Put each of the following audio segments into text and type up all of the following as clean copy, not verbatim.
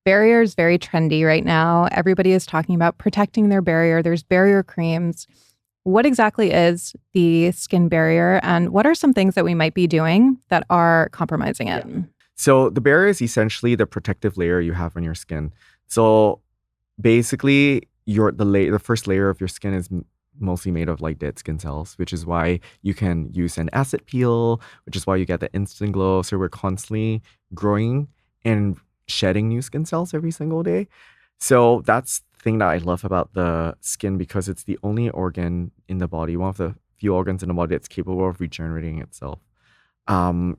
Barrier is very trendy right now. Everybody is talking about protecting their barrier. There's barrier creams. What exactly is the skin barrier, and what are some things that we might be doing that are compromising it? Yeah. So the barrier is essentially the protective layer you have on your skin. So basically, the first layer of your skin is mostly made of like dead skin cells, which is why you can use an acid peel, which is why you get the instant glow. So we're constantly growing and shedding new skin cells every single day. So that's the thing that I love about the skin, because it's the only organ in the body, one of the few organs in the body that's capable of regenerating itself.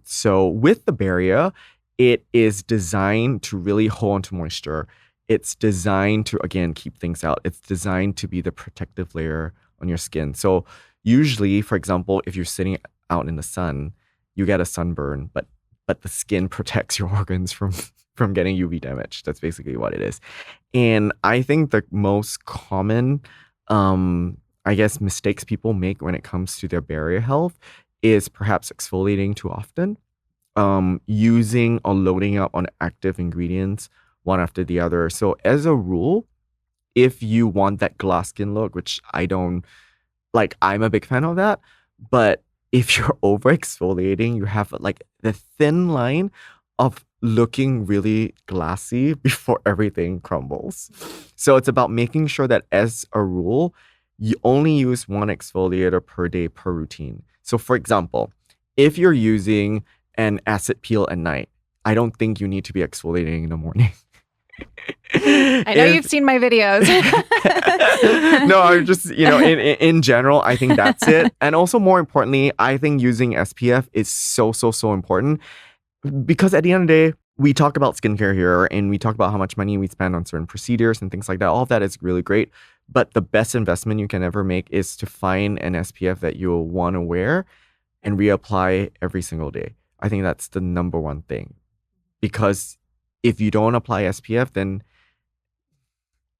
So with the barrier, it is designed to really hold on to moisture. It's designed to, again, keep things out. It's designed to be the protective layer on your skin. So usually, for example, if you're sitting out in the sun, you get a sunburn, but the skin protects your organs from getting UV damage. That's basically what it is. And I think the most common, I guess, mistakes people make when it comes to their barrier health is perhaps exfoliating too often, using or loading up on active ingredients one after the other. So as a rule, if you want that glass skin look, which I don't like, I'm a big fan of that, but if you're over exfoliating, you have like the thin line of looking really glassy before everything crumbles. So it's about making sure that, as a rule, you only use one exfoliator per day per routine. So for example, if you're using an acid peel at night, I don't think you need to be exfoliating in the morning. I know you've seen my videos. No, I'm just, in general, I think that's it. And also, more importantly, I think using SPF is so important, because at the end of the day, we talk about skincare here and we talk about how much money we spend on certain procedures and things like that. All of that is really great. But the best investment you can ever make is to find an SPF that you'll want to wear and reapply every single day. I think that's the number one thing. Because if you don't apply SPF, then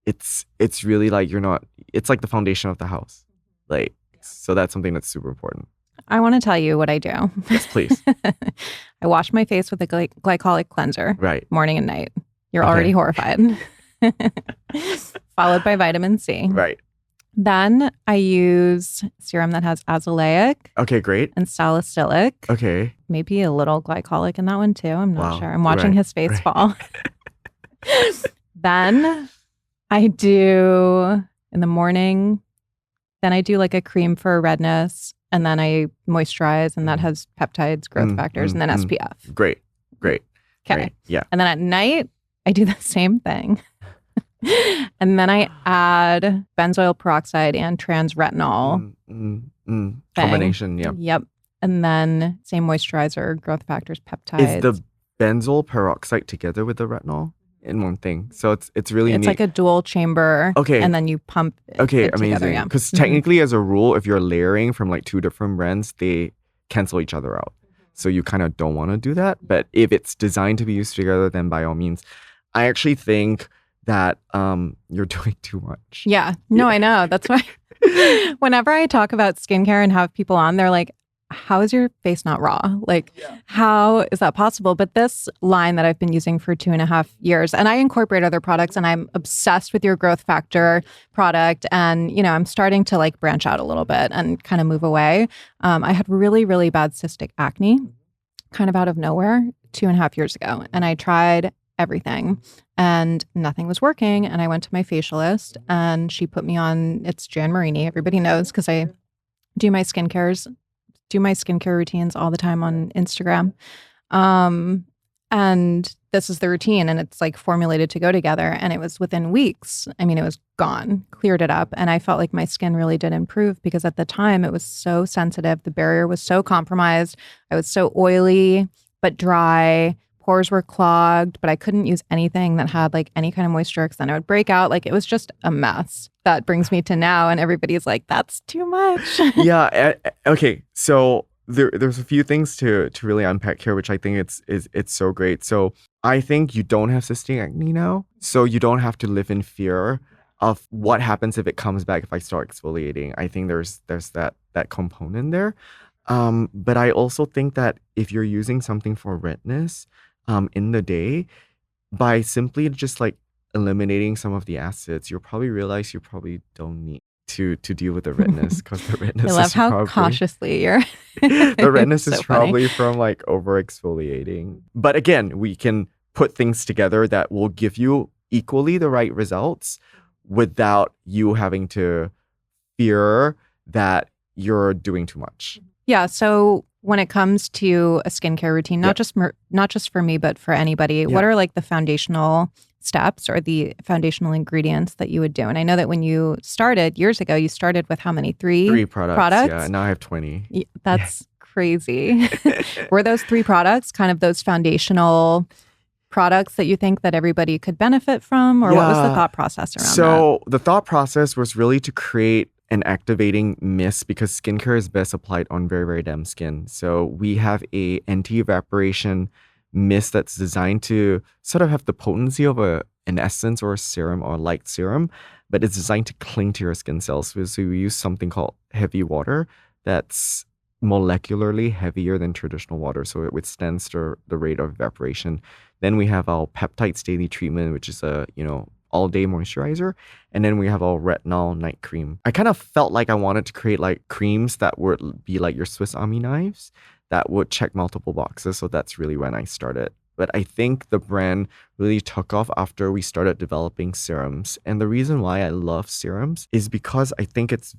it's really like it's like the foundation of the house. Like, so that's something that's super important. I want to tell you what I do. Yes, please. I wash my face with a glycolic cleanser. Right. Morning and night. You're already horrified. Followed by vitamin C. Right. Then I use serum that has azelaic. Okay, great. And salicylic. Okay. Maybe a little glycolic in that one too. I'm not sure. I'm watching his face fall. Then I do, in the morning, then I do like a cream for redness. And then I moisturize, and that has peptides, growth factors, and then SPF. Great. Okay. Great. Yeah. And then at night, I do the same thing. And then I add benzoyl peroxide and trans retinol. Combination, yeah. Yep. And then same moisturizer, growth factors, peptides. Is the benzoyl peroxide together with the retinol in one thing? So it's really It's neat. like a dual chamber. Okay. And then you pump it amazing. together, yeah. Because technically, as a rule, if you're layering from like two different brands, they cancel each other out. So you kind of don't want to do that. But if it's designed to be used together, then by all means. I actually think that you're doing too much. Yeah. No, I know. That's why whenever I talk about skincare and have people on, they're like, how is your face not raw? Like, how is that possible? But this line that I've been using for 2.5 years, and I incorporate other products, and I'm obsessed with your growth factor product. And, I'm starting to like branch out a little bit and kind of move away. I had really, really bad cystic acne kind of out of nowhere 2.5 years ago. And I tried everything and nothing was working. And I went to my facialist and she put me on, it's Jan Marini. Everybody knows because I do my skincare routines all the time on Instagram. And this is the routine, and it's like formulated to go together. And it was within weeks. I mean, it was gone, cleared it up. And I felt like my skin really did improve because at the time it was so sensitive. The barrier was so compromised. I was so oily, but dry. Pores were clogged, but I couldn't use anything that had like any kind of moisture because then it would break out. Like it was just a mess. That brings me to now, and everybody's like, that's too much. Yeah. Okay. So there's a few things to really unpack here, which I think it's so great. So I think you don't have cystic acne now, so you don't have to live in fear of what happens if it comes back if I start exfoliating. I think there's that component there. But I also think that if you're using something for redness in the day, by simply just like eliminating some of the acids, you'll probably realize you probably don't need to deal with the redness, because the I redness love is how probably cautiously you're. the redness So is funny. probably from like over exfoliating. But again, we can put things together that will give you equally the right results without you having to fear that you're doing too much. Yeah. So when it comes to a skincare routine, Yeah. not just for me, but for anybody, what Yeah. are like the foundational steps or the foundational ingredients that you would do? And I know that when you started years ago, you started with how many? Three products. Yeah. Now I have 20. That's crazy. Were those 3 products kind of those foundational products that you think that everybody could benefit from? Or what was the Yeah. thought process around that? So the thought process was really to create an activating mist, because skincare is best applied on very, very damp skin. So we have a anti-evaporation mist that's designed to sort of have the potency of an essence or a serum or a light serum, but it's designed to cling to your skin cells. So we use something called heavy water that's molecularly heavier than traditional water, so it withstands the rate of evaporation. Then we have our peptides daily treatment, which is a all-day moisturizer. And then we have our retinol night cream. I kind of felt like I wanted to create like creams that would be like your Swiss Army knives that would check multiple boxes. So that's really when I started. But I think the brand really took off after we started developing serums. And the reason why I love serums is because I think it's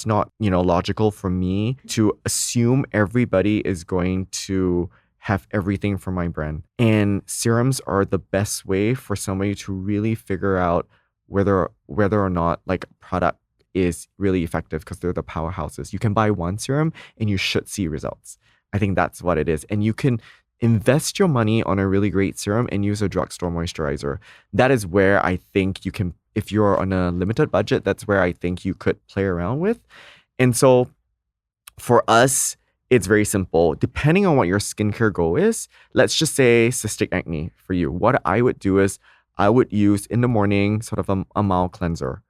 not, logical for me to assume everybody is going to have everything from my brand. And serums are the best way for somebody to really figure out whether or not like a product is really effective, because they're the powerhouses. You can buy one serum and you should see results. I think that's what it is. And you can invest your money on a really great serum and use a drugstore moisturizer. That is where I think you can, if you're on a limited budget, that's where I think you could play around with. And so for us, it's very simple. Depending on what your skincare goal is, let's just say cystic acne for you. What I would do is I would use in the morning sort of a mild cleanser,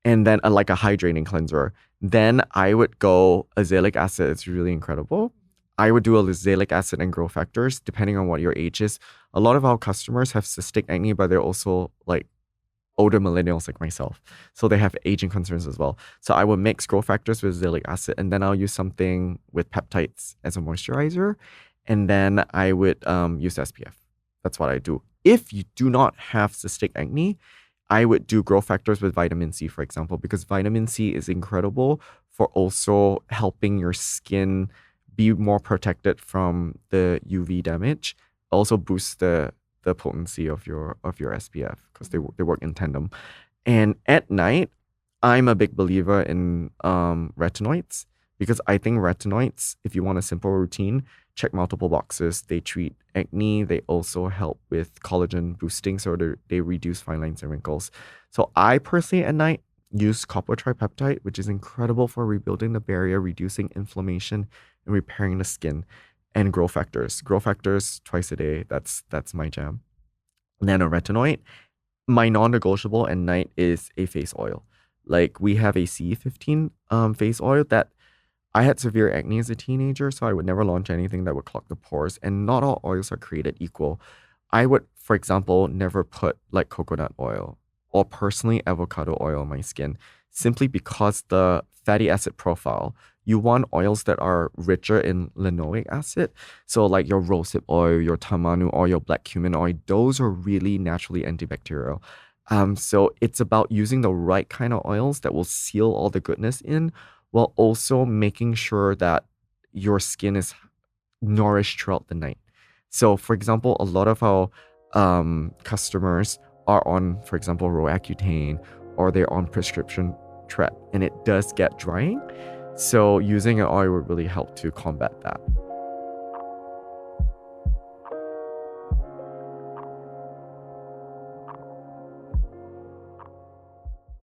and then like a hydrating cleanser. Then I would go azelaic acid. It's really incredible. I would do a azelaic acid and growth factors depending on what your age is. A lot of our customers have cystic acne, but they're also like older millennials like myself. So they have aging concerns as well. So I would mix growth factors with azelaic acid, and then I'll use something with peptides as a moisturizer. And then I would use SPF. That's what I do. If you do not have cystic acne, I would do growth factors with vitamin C, for example, because vitamin C is incredible for also helping your skin be more protected from the UV damage. Also boosts the potency of your SPF, because they work in tandem. And at night, I'm a big believer in retinoids, because I think retinoids, if you want a simple routine, check multiple boxes. They treat acne. They also help with collagen boosting, so they reduce fine lines and wrinkles. So I personally at night use copper tripeptide, which is incredible for rebuilding the barrier, reducing inflammation, and repairing the skin. And growth factors twice a day. That's my jam. Nanoretinoid. My non-negotiable at night is a face oil. Like we have a C15 face oil that I had severe acne as a teenager, so I would never launch anything that would clog the pores. And not all oils are created equal. I would, for example, never put like coconut oil or personally avocado oil on my skin, simply because the fatty acid profile, you want oils that are richer in linoleic acid. So like your rosehip oil, your tamanu oil, your black cumin oil, those are really naturally antibacterial. So it's about using the right kind of oils that will seal all the goodness in, while also making sure that your skin is nourished throughout the night. So for example, a lot of our customers are on, for example, Roaccutane, or they're on prescription tret, and it does get drying. So using an oil would really help to combat that.